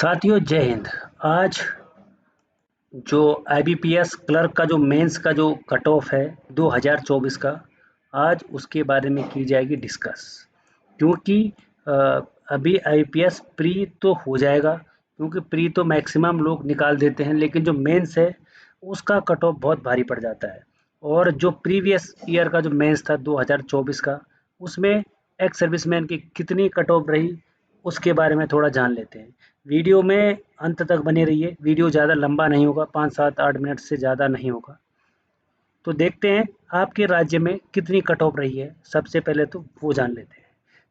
साथियों जय हिंद। आज जो आईबीपीएस क्लर्क का जो मेंस का जो कट ऑफ है 2024 का, आज उसके बारे में की जाएगी डिस्कस। क्योंकि अ, अभी आईबीपीएस प्री तो हो जाएगा, क्योंकि प्री तो मैक्सिमम लोग निकाल देते हैं, लेकिन जो मेंस है उसका कट ऑफ बहुत भारी पड़ जाता है। और जो प्रीवियस ईयर का जो मेंस था 2024 का, उसमें एक्स सर्विसमैन की कितनी कट ऑफ रही उसके बारे में थोड़ा जान लेते हैं। वीडियो में अंत तक बने रहिए, वीडियो ज़्यादा लंबा नहीं होगा, 5, 7, 8 मिनट से ज़्यादा नहीं होगा। तो देखते हैं आपके राज्य में कितनी कट ऑफ रही है। सबसे पहले तो वो जान लेते हैं।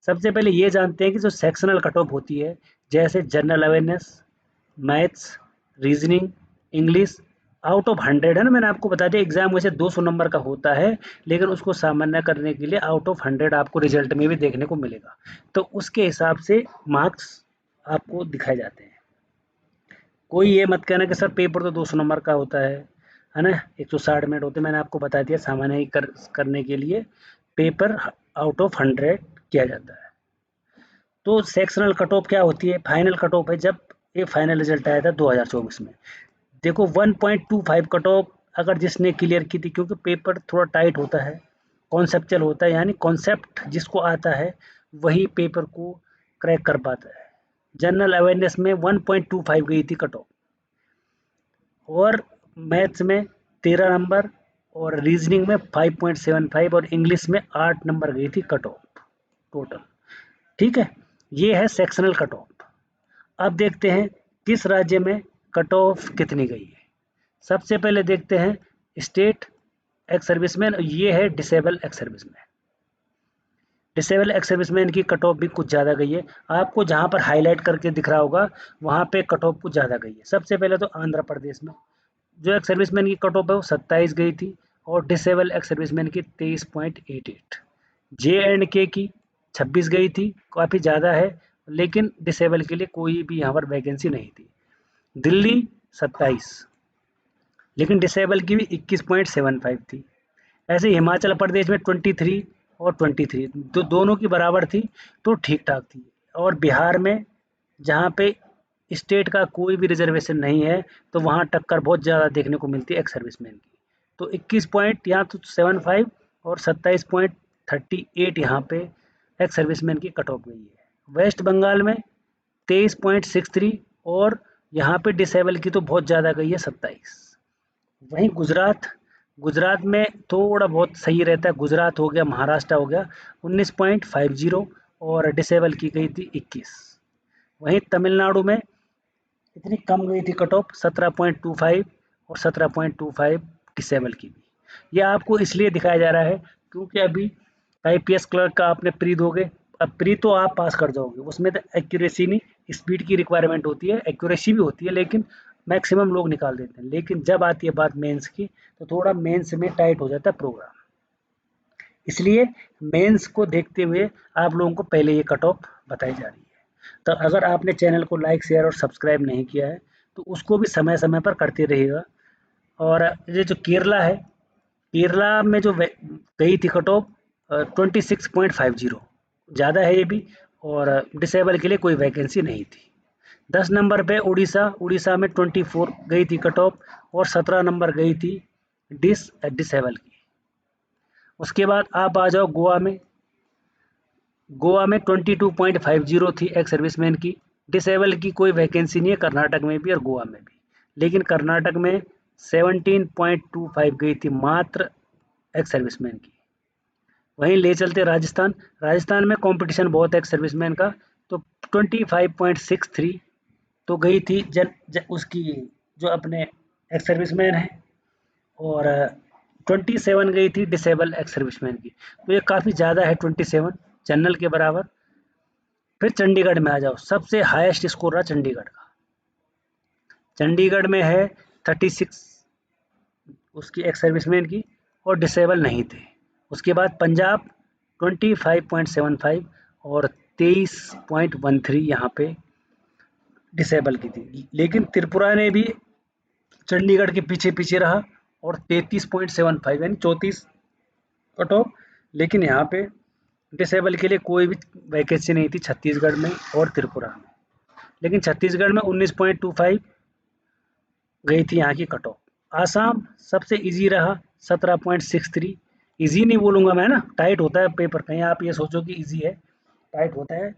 सबसे पहले ये जानते हैं कि जो सेक्शनल कट ऑफ होती है, जैसे general awareness, maths, reasoning, English, out of 100 है ना। मैंने आपको बता दिया एग्जाम वैसे 200 नंबर का होता है, लेकिन उसको सामान्य करने के लिए आउट ऑफ 100 आपको रिजल्ट में भी देखने को मिलेगा। तो उसके हिसाब से मार्क्स आपको दिखाए जाते हैं। कोई ये मत कहना कि सर पेपर तो 200 नंबर का होता है ना, 160 मिनट होते हैं। मैंने आपको बता दिया सामान्य करने के लिए पेपर आउट ऑफ 100 किया जाता है। तो सेक्शनल कट ऑफ क्या होती है? फाइनल कट ऑफ है जब ये फाइनल रिजल्ट आया था 2024 में। देखो 1.25 कट ऑफ अगर जिसने क्लियर की थी, क्योंकि पेपर थोड़ा टाइट होता है, कॉन्सेप्चुअल होता है, यानी कॉन्सेप्ट जिसको आता है वही पेपर को क्रैक कर पाता है। जनरल अवेयरनेस में 1.25 गई थी कट ऑफ, और मैथ्स में 13 नंबर, और रीजनिंग में 5.75, और इंग्लिश में 8 नंबर गई थी कट ऑफ टोटल। ठीक है, ये है सेक्शनल कट ऑफ। अब देखते हैं किस राज्य में कट ऑफ कितनी गई है। सबसे पहले देखते हैं स्टेट एक्स सर्विसमैन, ये है disable ex serviceman. Disable ex serviceman की कट ऑफ भी कुछ ज़्यादा गई है। आपको जहाँ पर हाईलाइट करके दिख रहा होगा वहाँ पे कट ऑफ कुछ ज़्यादा गई है। सबसे पहले तो आंध्र प्रदेश में जो एक्स सर्विसमैन की कट ऑफ है वो 27 गई थी, और डिसेबल एक्स सर्विसमैन की 23.88। जे एंड के की 26 गई थी, काफ़ी ज़्यादा है, लेकिन डिसेबल के लिए कोई भी यहाँ पर वैकेंसी नहीं थी। दिल्ली 27, लेकिन डिसेबल की भी 21.75 थी। ऐसे हिमाचल प्रदेश में 23 और 23, तो दोनों की बराबर थी, तो ठीक ठाक थी। और बिहार में जहाँ पे स्टेट का कोई भी रिजर्वेशन नहीं है, तो वहाँ टक्कर बहुत ज़्यादा देखने को मिलती है एक्स सर्विसमैन की। तो 21 पॉइंट यहाँ तो 75 और 27.38 यहाँ पे एक्स सर्विसमैन की कट ऑफ गई है। वेस्ट बंगाल में 23.63, और यहाँ पे डिसेबल की तो बहुत ज़्यादा गई है 27। वहीं गुजरात, गुजरात में थोड़ा बहुत सही रहता है। गुजरात हो गया, महाराष्ट्र हो गया, 19.50, और डिसेबल की गई थी 21। वहीं तमिलनाडु में इतनी कम गई थी कट ऑफ 17.25, और 17.25 डिसेबल की भी। यह आपको इसलिए दिखाया जा रहा है क्योंकि अभी आईपीएस क्लर्क का आपने प्री दोगे। अब प्री तो आप पास कर जाओगे, उसमें तो एक्यूरेसी नहीं, स्पीड की रिक्वायरमेंट होती है, एक्यूरेसी भी होती है, लेकिन मैक्सिमम लोग निकाल देते हैं। लेकिन जब आती है बात मेंस की, तो थोड़ा मेंस में टाइट हो जाता है प्रोग्राम। इसलिए मेंस को देखते हुए आप लोगों को पहले ये कट ऑफ बताई जा रही है। तो अगर आपने चैनल को लाइक, शेयर और सब्सक्राइब नहीं किया है, तो उसको भी समय समय पर करते रहिएगा। और ये जो केरला है, केरला में जो गई थी कट ऑफ 26.50, ज़्यादा है ये भी, और डिसेबल के लिए कोई वैकेंसी नहीं थी। 10 नंबर पे उड़ीसा, उड़ीसा में 24 गई थी कट ऑफ, और 17 नंबर गई थी डिसेबल की। उसके बाद आप आ जाओ गोवा में। गोवा में 22.50 थी एक्स सर्विसमैन की। डिसेबल की कोई वैकेंसी नहीं है, कर्नाटक में भी और गोवा में भी। लेकिन कर्नाटक में 17.25 गई थी मात्र एक्स सर्विसमैन की। वहीं ले चलते राजस्थान, राजस्थान में कंपटीशन बहुत है एक्स सर्विसमैन का, तो 25.63 तो गई थी उसकी जो अपने एक्स सर्विसमैन है, और 27 गई थी डिसेबल एक्स सर्विसमैन की। तो ये काफ़ी ज़्यादा है, 27 जनरल के बराबर। फिर चंडीगढ़ में आ जाओ, सबसे हाईएस्ट स्कोर रहा चंडीगढ़ का। चंडीगढ़ में है 36 उसकी एक्स सर्विसमैन की, और डिसेबल नहीं थे। उसके बाद पंजाब 25.75 और 23.13 यहाँ पे डिसेबल की थी। लेकिन त्रिपुरा ने भी चंडीगढ़ के पीछे पीछे रहा, और 33.75 यानी 34 कट ऑफ। लेकिन यहाँ पे डिसेबल के लिए कोई भी वैकेंसी नहीं थी छत्तीसगढ़ में और त्रिपुरा में। लेकिन छत्तीसगढ़ में 19.25 गई थी यहाँ की कट ऑफ। आसाम सबसे इजी रहा 17.63। इजी नहीं बोलूँगा मैं ना, टाइट होता है पेपर, कहीं आप ये सोचो कि इजी है, टाइट होता है।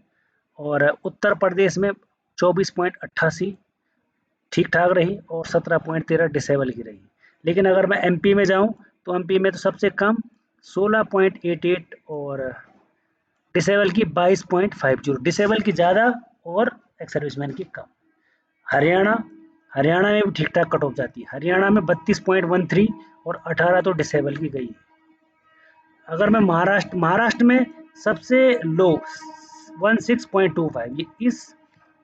और उत्तर प्रदेश में 24.88 ठीक ठाक रही, और 17.13 डिसेबल की रही। लेकिन अगर मैं एमपी में जाऊं तो एमपी में तो सबसे कम 16.88 और डिसेबल की 22.50, डिसेबल की ज़्यादा और एक्स सर्विसमैन की कम। हरियाणा हरियाणा में भी ठीक ठाक कट ऑफ जाती है, हरियाणा में 32.13 और 18 तो डिसेबल की गई। अगर मैं महाराष्ट्र में सबसे लो 16.25, ये इस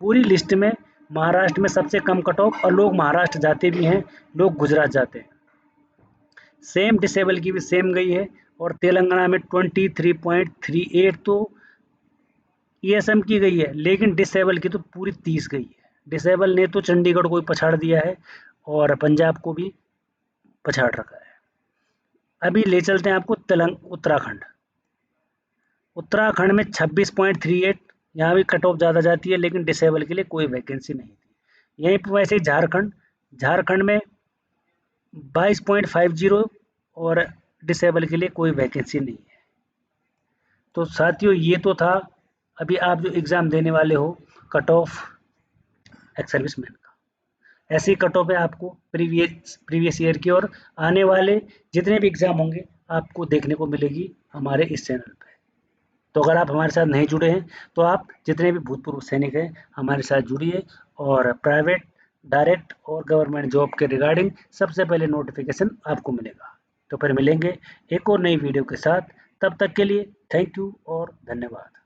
पूरी लिस्ट में महाराष्ट्र में सबसे कम कट ऑफ, और लोग महाराष्ट्र जाते भी हैं, लोग गुजरात जाते हैं। सेम डिसेबल की भी सेम गई है, और तेलंगाना में 23.38 तो ईएसएम की गई है, लेकिन डिसेबल की तो पूरी 30 गई है। डिसेबल ने तो चंडीगढ़ को भी पछाड़ दिया है और पंजाब को भी पछाड़ रखा है। अभी ले चलते हैं आपको उत्तराखंड। उत्तराखंड में 26.38, यहाँ भी कट ऑफ ज़्यादा जाती है, लेकिन डिसेबल के लिए कोई वैकेंसी नहीं थी। यहीं पर वैसे झारखंड में 22.50 और डिसेबल के लिए कोई वैकेंसी नहीं है। तो साथियों, ये तो था अभी आप जो एग्ज़ाम देने वाले हो कट ऑफ एक्स सर्विसमैन का। ऐसी कट ऑफ है आपको प्रीवियस ईयर की, और आने वाले जितने भी एग्ज़ाम होंगे आपको देखने को मिलेगी हमारे इस चैनल पे। तो अगर आप हमारे साथ नहीं जुड़े हैं तो आप जितने भी भूतपूर्व सैनिक हैं हमारे साथ जुड़िए, और प्राइवेट, डायरेक्ट और गवर्नमेंट जॉब के रिगार्डिंग सबसे पहले नोटिफिकेशन आपको मिलेगा। तो फिर मिलेंगे एक और नई वीडियो के साथ, तब तक के लिए थैंक यू और धन्यवाद।